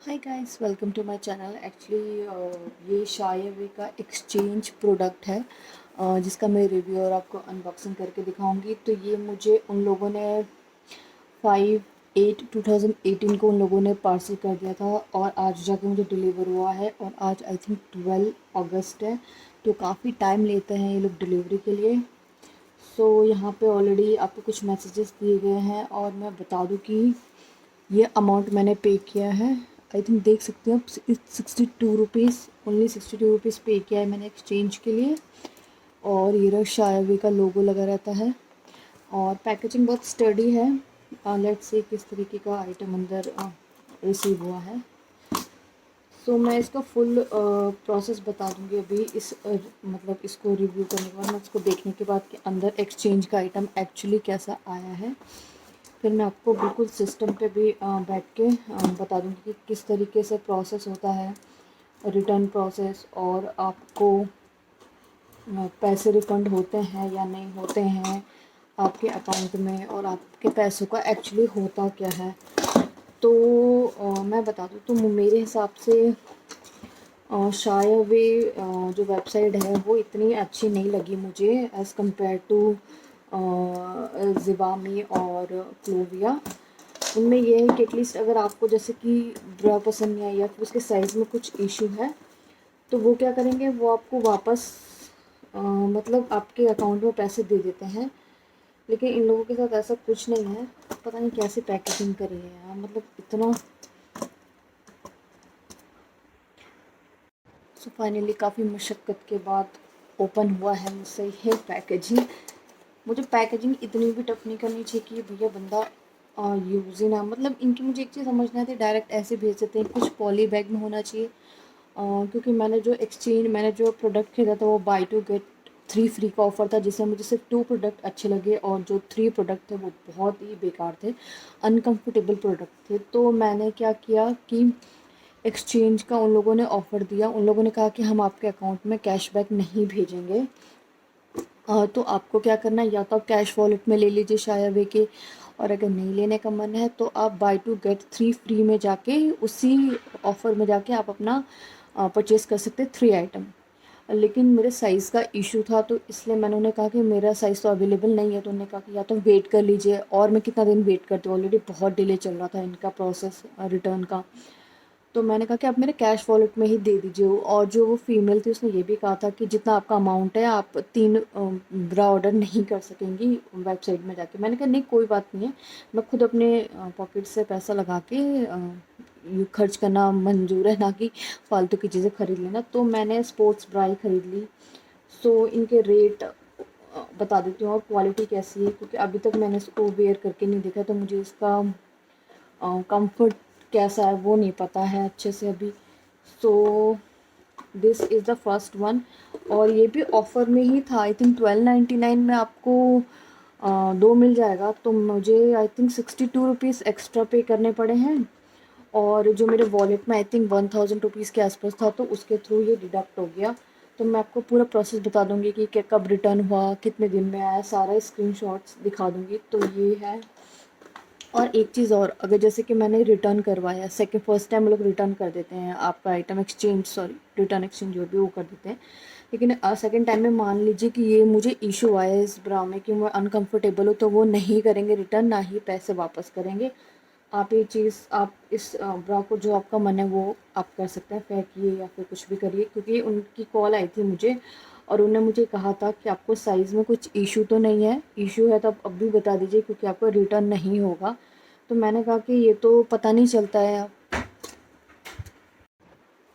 Hi guys, welcome to my channel. Actually ये शायवे का एक्सचेंज प्रोडक्ट है, जिसका मैं रिव्यू और आपको अनबॉक्सिंग करके दिखाऊंगी। तो ये मुझे उन लोगों ने 5/8/2018 को उन लोगों ने पार्सल कर दिया था और आज जाके मुझे डिलीवर हुआ है। और आज आई थिंक 12 अगस्त है, तो काफ़ी टाइम लेते हैं ये लोग डिलीवरी के लिए। सो यहाँ पे ऑलरेडी आपको कुछ मैसेजेस दिए गए हैं और मैं बता दूँ कि ये अमाउंट मैंने पे किया है। आई थिंक देख सकते हैं आप, 62 रुपीज़, ओनली 62 रुपीज़ पे किया है मैंने एक्सचेंज के लिए। और ये रहा शायवी का लोगो लगा रहता है और पैकेजिंग बहुत स्टडी है। लेट्स से किस तरीके का आइटम अंदर रिसीव हुआ है। सो मैं इसका फुल प्रोसेस बता दूंगी अभी मतलब इसको रिव्यू करने के बाद, मैं इसको देखने के बाद कि अंदर एक्सचेंज का आइटम एक्चुअली कैसा आया है। फिर मैं आपको बिल्कुल सिस्टम पे भी बैठ के बता दूँगी कि किस तरीके से प्रोसेस होता है, रिटर्न प्रोसेस, और आपको पैसे रिफ़ंड होते हैं या नहीं होते हैं आपके अकाउंट में, और आपके पैसों का एक्चुअली होता क्या है। तो मैं बता दूँ तो मेरे हिसाब से शायद वे जो वेबसाइट है वो इतनी अच्छी नहीं लगी मुझे एज़ कम्पेयर टू ज़िवामी और क्लोविया। उनमें ये है कि एटलीस्ट अगर आपको जैसे कि ब्रा पसंद नहीं आई या फिर उसके साइज़ में कुछ इशू है, तो वो क्या करेंगे, वो आपको वापस मतलब आपके अकाउंट में पैसे दे देते हैं। लेकिन इन लोगों के साथ ऐसा कुछ नहीं है। पता नहीं कैसे पैकेजिंग करी है यार, मतलब इतना। सो फाइनली काफ़ी मशक्क़त के बाद ओपन हुआ है मुझसे ये पैकेजिंग। मुझे पैकेजिंग इतनी भी टफ नहीं करनी चाहिए कि भैया बंदा यूज़ ही ना, मतलब इनकी मुझे एक चीज़ समझना है, डायरेक्ट ऐसे भेज देते हैं। कुछ पॉली बैग में होना चाहिए, क्योंकि मैंने जो प्रोडक्ट खरीदा था वो बाय 2 गेट 3 फ्री का ऑफ़र था, जिसमें मुझे सिर्फ 2 प्रोडक्ट अच्छे लगे और जो 3 प्रोडक्ट थे वो बहुत ही बेकार थे, अनकम्फर्टेबल प्रोडक्ट थे। तो मैंने क्या किया कि एक्सचेंज का उन लोगों ने ऑफ़र दिया। उन लोगों ने कहा कि हम आपके अकाउंट में कैशबैक नहीं भेजेंगे। तो आपको क्या करना है, या तो आप कैश वॉलेट में ले लीजिए शायवे के, और अगर नहीं लेने का मन है तो आप बाय 2 गेट 3 फ्री में जाके, उसी ऑफ़र में जाके आप अपना परचेज़ कर सकते हैं 3 आइटम। लेकिन मेरे साइज़ का इशू था, तो इसलिए मैंने उन्हें कहा कि मेरा साइज़ तो अवेलेबल नहीं है। तो उन्होंने कहा कि या तो वेट कर लीजिए, और मैं कितना दिन वेट करती हूँ, ऑलरेडी बहुत डिले चल रहा था इनका प्रोसेस रिटर्न का। तो मैंने कहा कि आप मेरे कैश वॉलेट में ही दे दीजिए। और जो वो फ़ीमेल थी उसने ये भी कहा था कि जितना आपका अमाउंट है आप 3 ब्रा ऑर्डर नहीं कर सकेंगी वेबसाइट में जाके। मैंने कहा नहीं, कोई बात नहीं है, मैं खुद अपने पॉकेट से पैसा लगा के ये खर्च करना मंजूर है, ना कि फालतू की चीज़ें ख़रीद लेना। तो मैंने स्पोर्ट्स ब्रा ही ख़रीद ली। सो इनके रेट बता देती हूँ और क्वालिटी कैसी है, क्योंकि अभी तक मैंने इसको वेयर करके नहीं देखा, तो मुझे इसका कंफर्ट कैसा है वो नहीं पता है अच्छे से अभी। सो this is the first one, और ये भी ऑफ़र में ही था। आई थिंक 12.99 में आपको 2 मिल जाएगा। तो मुझे आई थिंक 62 रुपीज़ एक्स्ट्रा पे करने पड़े हैं, और जो मेरे वॉलेट में आई थिंक 1000 रुपीज़ के आसपास था, तो उसके थ्रू ये डिडक्ट हो गया। तो मैं आपको पूरा प्रोसेस बता दूंगी कि क्या कब रिटर्न हुआ, कितने दिन में आया, सारा स्क्रीनशॉट्स दिखा दूंगी। तो ये है। और एक चीज़ और, अगर जैसे कि मैंने रिटर्न करवाया, फर्स्ट टाइम लोग रिटर्न कर देते हैं आपका आइटम, रिटर्न एक्सचेंज जो भी वो कर देते हैं। लेकिन सेकंड टाइम में मान लीजिए कि ये मुझे इशू आया है इस ब्रा में कि मैं अनकंफर्टेबल हूँ, तो वो नहीं करेंगे रिटर्न, ना ही पैसे वापस करेंगे। आप ये चीज़, आप इस ब्रा को जो आपका मन है वो आप कर सकते हैं, फेंकिए या फिर कुछ भी करिए। क्योंकि उनकी कॉल आई थी मुझे और उन्होंने मुझे कहा था कि आपको साइज़ में कुछ इशू तो नहीं है, इशू है तो आप अब भी बता दीजिए, क्योंकि आपका रिटर्न नहीं होगा। तो मैंने कहा कि ये तो पता नहीं चलता है।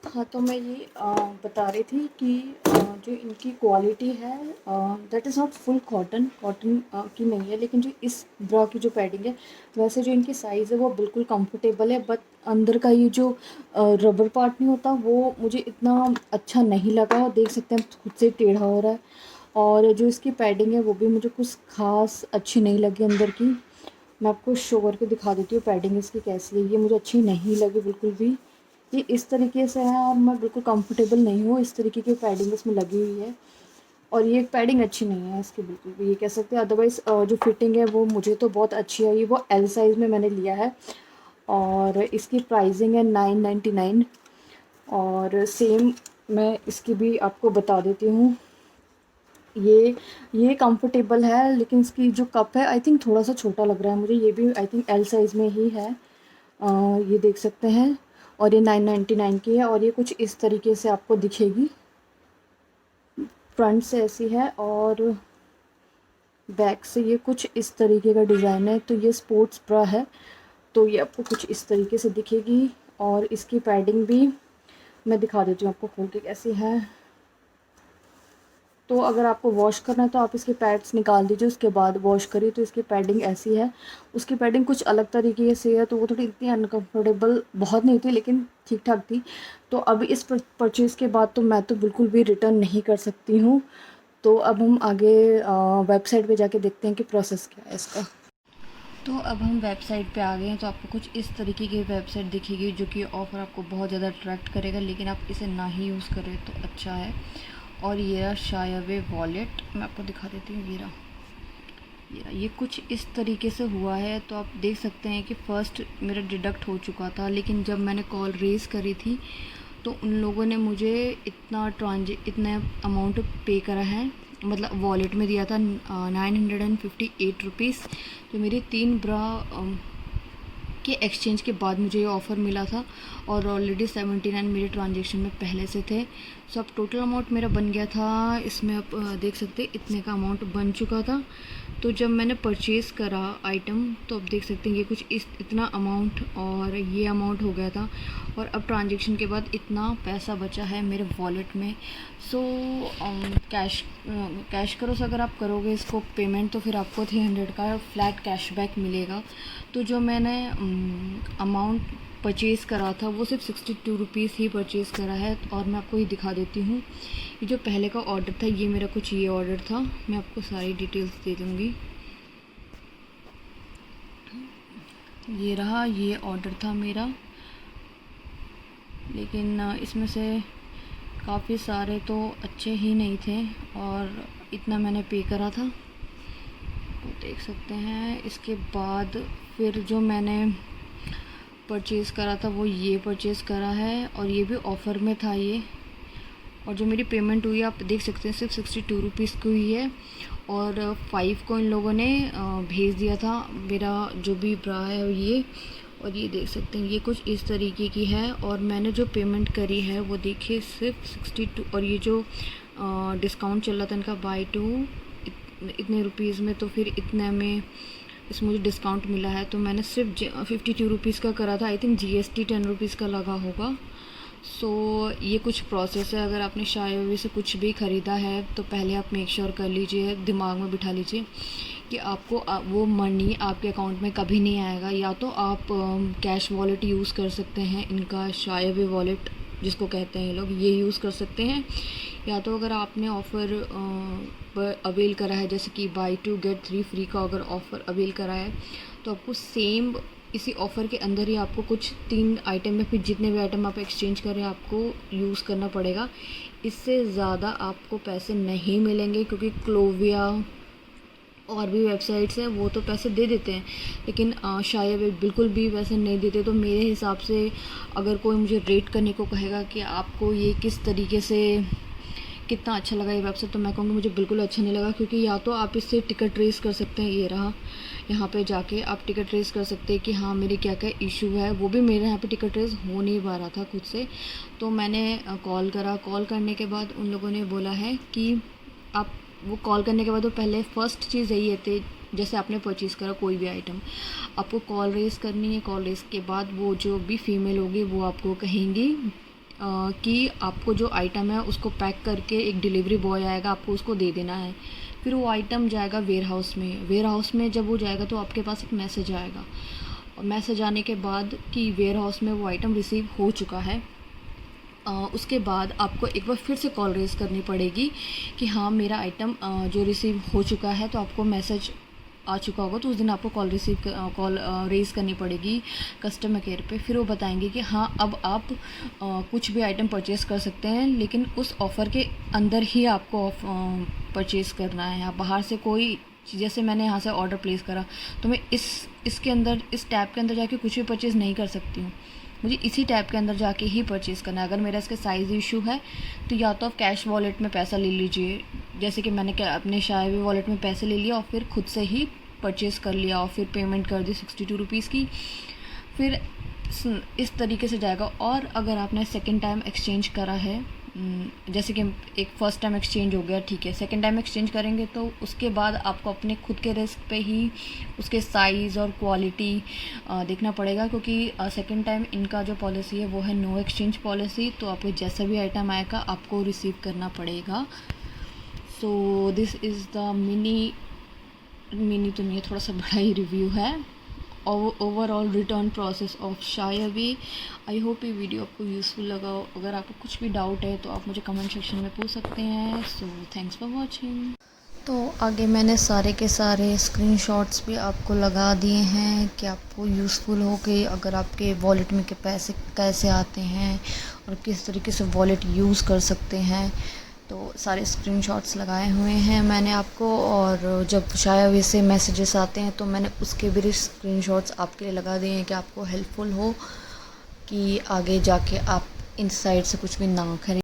हाँ, तो मैं ये बता रही थी कि जो इनकी क्वालिटी है, that is not full cotton cotton की नहीं है, लेकिन जो इस ब्रा की जो पैडिंग है, वैसे जो इनकी साइज़ है वो बिल्कुल कंफर्टेबल है। बट अंदर का ये जो रबर पार्ट नहीं होता, वो मुझे इतना अच्छा नहीं लगा। देख सकते हैं खुद से टेढ़ा हो रहा है। और जो इसकी पैडिंग है वो भी मुझे कुछ ख़ास अच्छी नहीं लगी अंदर की। मैं आपको शो करके दिखा देती हूँ पैडिंग इसकी कैसी है। ये मुझे अच्छी नहीं लगी बिल्कुल भी। ये इस तरीके से है और मैं बिल्कुल कंफर्टेबल नहीं हूँ, इस तरीके की पैडिंग इसमें लगी हुई है। और ये पैडिंग अच्छी नहीं है इसकी बिल्कुल भी, ये कह सकते हैं। अदरवाइज़ जो फिटिंग है वो मुझे तो बहुत अच्छी है। ये वो एल साइज़ में मैंने लिया है। और इसकी प्राइसिंग है 999। और सेम मैं इसकी भी आपको बता देती हूँ। ये कंफर्टेबल है, लेकिन इसकी जो कप है आई थिंक थोड़ा सा छोटा लग रहा है मुझे। ये भी आई थिंक एल साइज़ में ही है। ये देख सकते हैं। और ये 999 की है और ये कुछ इस तरीके से आपको दिखेगी। फ्रंट से ऐसी है और बैक से ये कुछ इस तरीके का डिज़ाइन है। तो ये स्पोर्ट्स ब्रा है, तो ये आपको कुछ इस तरीके से दिखेगी। और इसकी पैडिंग भी मैं दिखा देती हूँ आपको खोल के कैसी है। तो अगर आपको वॉश करना है तो आप इसके पैड्स निकाल दीजिए, उसके बाद वॉश करिए। तो इसकी पैडिंग ऐसी है। उसकी पैडिंग कुछ अलग तरीके से है, तो वो थोड़ी इतनी अनकम्फर्टेबल बहुत नहीं थी, लेकिन ठीक ठाक थी। तो अब इस परचेज़ के बाद तो मैं तो बिल्कुल भी रिटर्न नहीं कर सकती हूँ। तो अब हम आगे वेबसाइट पे जाके देखते हैं कि प्रोसेस क्या है इसका। तो अब हम वेबसाइट पे आ गए हैं। तो आपको कुछ इस तरीके की वेबसाइट दिखेगी, जो कि ऑफ़र आपको बहुत ज़्यादा अट्रैक्ट करेगा, लेकिन आप इसे ना ही यूज़ करें तो अच्छा है। और ये रहा शायावे वॉलेट, मैं आपको दिखा देती हूँ। ये कुछ इस तरीके से हुआ है। तो आप देख सकते हैं कि फ़र्स्ट मेरा डिडक्ट हो चुका था, लेकिन जब मैंने कॉल रेज़ करी थी तो उन लोगों ने मुझे इतना अमाउंट पे करा है, मतलब वॉलेट में दिया था 958 रुपीज़। तो मेरी 3 ब्रा के एक्सचेंज के बाद मुझे ये ऑफ़र मिला था। और ऑलरेडी 79 मेरे ट्रांजेक्शन में पहले से थे। सो अब टोटल अमाउंट मेरा बन गया था, इसमें आप देख सकते हैं इतने का अमाउंट बन चुका था। तो जब मैंने परचेज़ करा आइटम, तो अब देख सकते हैं ये कुछ इतना अमाउंट और ये अमाउंट हो गया था। और अब ट्रांजेक्शन के बाद इतना पैसा बचा है मेरे वॉलेट में। सो कैश करो से अगर आप करोगे इसको पेमेंट, तो फिर आपको 300 का फ्लैट कैशबैक मिलेगा। तो जो मैंने अमाउंट परचेज़ करा था वो सिर्फ 62 रुपीज़ ही परचेज़ करा है। और मैं आपको ये दिखा देती हूँ। ये जो पहले का ऑर्डर था, ये मेरा कुछ ये ऑर्डर था। मैं आपको सारी डिटेल्स दे दूँगी। ये रहा, ये ऑर्डर था मेरा, लेकिन इसमें से काफ़ी सारे तो अच्छे ही नहीं थे और इतना मैंने पे करा था। तो देख सकते हैं। इसके बाद फिर जो मैंने परचेज़ करा था वो ये परचेज़ करा है, और ये भी ऑफ़र में था ये। और जो मेरी पेमेंट हुई आप देख सकते हैं सिर्फ 62 रुपीज़ की हुई है। और 5 को इन लोगों ने भेज दिया था मेरा जो भी ब्रा है ये। और ये देख सकते हैं ये कुछ इस तरीके की है। और मैंने जो पेमेंट करी है वो देखिए सिर्फ 62। और ये जो डिस्काउंट चल रहा था इनका बाय 2 इतने रुपीज़ में, तो फिर इतने में इस मुझे डिस्काउंट मिला है। तो मैंने सिर्फ 52 रुपीज़ का करा था। आई थिंक GST 10 रुपीज़ का लगा होगा। सो ये कुछ प्रोसेस है। अगर आपने शायद से कुछ भी ख़रीदा है तो पहले आप मेक श्योर कर लीजिए, दिमाग में बिठा लीजिए कि आपको वो मनी आपके अकाउंट में कभी नहीं आएगा। या तो आप कैश वॉलेट यूज़ कर सकते हैं, इनका शायवे वॉलेट जिसको कहते हैं ये लोग, ये यूज़ कर सकते हैं। या तो अगर आपने ऑफ़र पर अवेल करा है, जैसे कि बाय 2 गेट 3 फ्री का अगर ऑफ़र अवेल करा है, तो आपको सेम इसी ऑफ़र के अंदर ही आपको कुछ 3 आइटम में फिर जितने भी आइटम आप एक्सचेंज करें आपको यूज़ करना पड़ेगा। इससे ज़्यादा आपको पैसे नहीं मिलेंगे, क्योंकि क्लोविया और भी वेबसाइट्स हैं वो तो पैसे दे देते हैं, लेकिन शायद वे बिल्कुल भी वैसे नहीं देते। तो मेरे हिसाब से अगर कोई मुझे रेट करने को कहेगा कि आपको ये किस तरीके से कितना अच्छा लगा ये वेबसाइट, तो मैं कहूँगी मुझे बिल्कुल अच्छा नहीं लगा। क्योंकि या तो आप इससे टिकट ट्रेस कर सकते हैं, ये रहा, यहाँ पे जाके आप टिकट ट्रेस कर सकते हैं कि हाँ मेरे क्या क्या इशू है। वो भी मेरे यहाँ पे टिकट ट्रेस हो नहीं पा रहा था खुद से। तो मैंने कॉल करा। कॉल करने के बाद उन लोगों ने बोला है कि आप वो कॉल करने के बाद वो पहले फ़र्स्ट चीज़ यही है, जैसे आपने परचेज़ करा कोई भी आइटम, आपको कॉल रेज़ करनी है। कॉल रेज़ के बाद वो जो भी फ़ीमेल होगी वो आपको कहेंगी कि आपको जो आइटम है उसको पैक करके एक डिलीवरी बॉय आएगा, आपको उसको दे देना है। फिर वो आइटम जाएगा वेयर हाउस में। वेयर हाउस में जब वो जाएगा तो आपके पास एक मैसेज आएगा, और मैसेज आने के बाद कि वेयर हाउस में वो आइटम रिसीव हो चुका है, उसके बाद आपको एक बार फिर से कॉल रेज़ करनी पड़ेगी कि हाँ मेरा आइटम जो रिसीव हो चुका है। तो आपको मैसेज आ चुका होगा, तो उस दिन आपको कॉल रेज़ करनी पड़ेगी कस्टमर केयर पे। फिर वो बताएंगे कि हाँ अब आप कुछ भी आइटम परचेज़ कर सकते हैं, लेकिन उस ऑफ़र के अंदर ही आपको परचेज़ करना है। आप बाहर से कोई जैसे मैंने यहाँ से ऑर्डर प्लेस करा तो मैं इसके अंदर इस टैब के अंदर जाके कुछ भी परचेज़ नहीं कर सकती हूँ, मुझे इसी टैब के अंदर जाके ही परचेज़ करना है। अगर मेरा इसका साइज़ इशू है तो या तो आप कैश वॉलेट में पैसा ले लीजिए, जैसे कि मैंने क्या अपने शायबी वॉलेट में पैसे ले लिया और फिर खुद से ही परचेज़ कर लिया और फिर पेमेंट कर दी 62 रुपीज़ की, फिर इस तरीके से जाएगा। और अगर आपने सेकंड टाइम एक्सचेंज करा है, जैसे कि एक फ़र्स्ट टाइम एक्सचेंज हो गया, ठीक है, सेकंड टाइम एक्सचेंज करेंगे तो उसके बाद आपको अपने खुद के रिस्क पे ही उसके साइज़ और क्वालिटी देखना पड़ेगा, क्योंकि सेकंड टाइम इनका जो पॉलिसी है वो है नो एक्सचेंज पॉलिसी। तो आपको जैसा भी आइटम आएगा आपको रिसीव करना पड़ेगा। So this is the mini तो नहीं, थोड़ा सा बड़ा ही रिव्यू है ओवरऑल रिटर्न प्रोसेस ऑफ शायबी। आई होप ये वीडियो आपको यूज़फुल लगा हो। अगर आपको कुछ भी डाउट है तो आप मुझे कमेंट सेक्शन में पूछ सकते हैं। So thanks for watching. तो आगे मैंने सारे के सारे स्क्रीनशॉट्स भी आपको लगा दिए हैं कि आपको यूज़फुल हो कि अगर आपके वॉलेट में के पैसे कैसे आते हैं और किस तरीके से वॉलेट यूज़ कर सकते हैं। तो सारे स्क्रीनशॉट्स लगाए हुए हैं मैंने आपको, और जब शायद से मैसेजेस आते हैं तो मैंने उसके भी स्क्रीनशॉट्स आपके लिए लगा दिए हैं कि आपको हेल्पफुल हो कि आगे जाके आप इन साइट से कुछ भी ना खरीदें।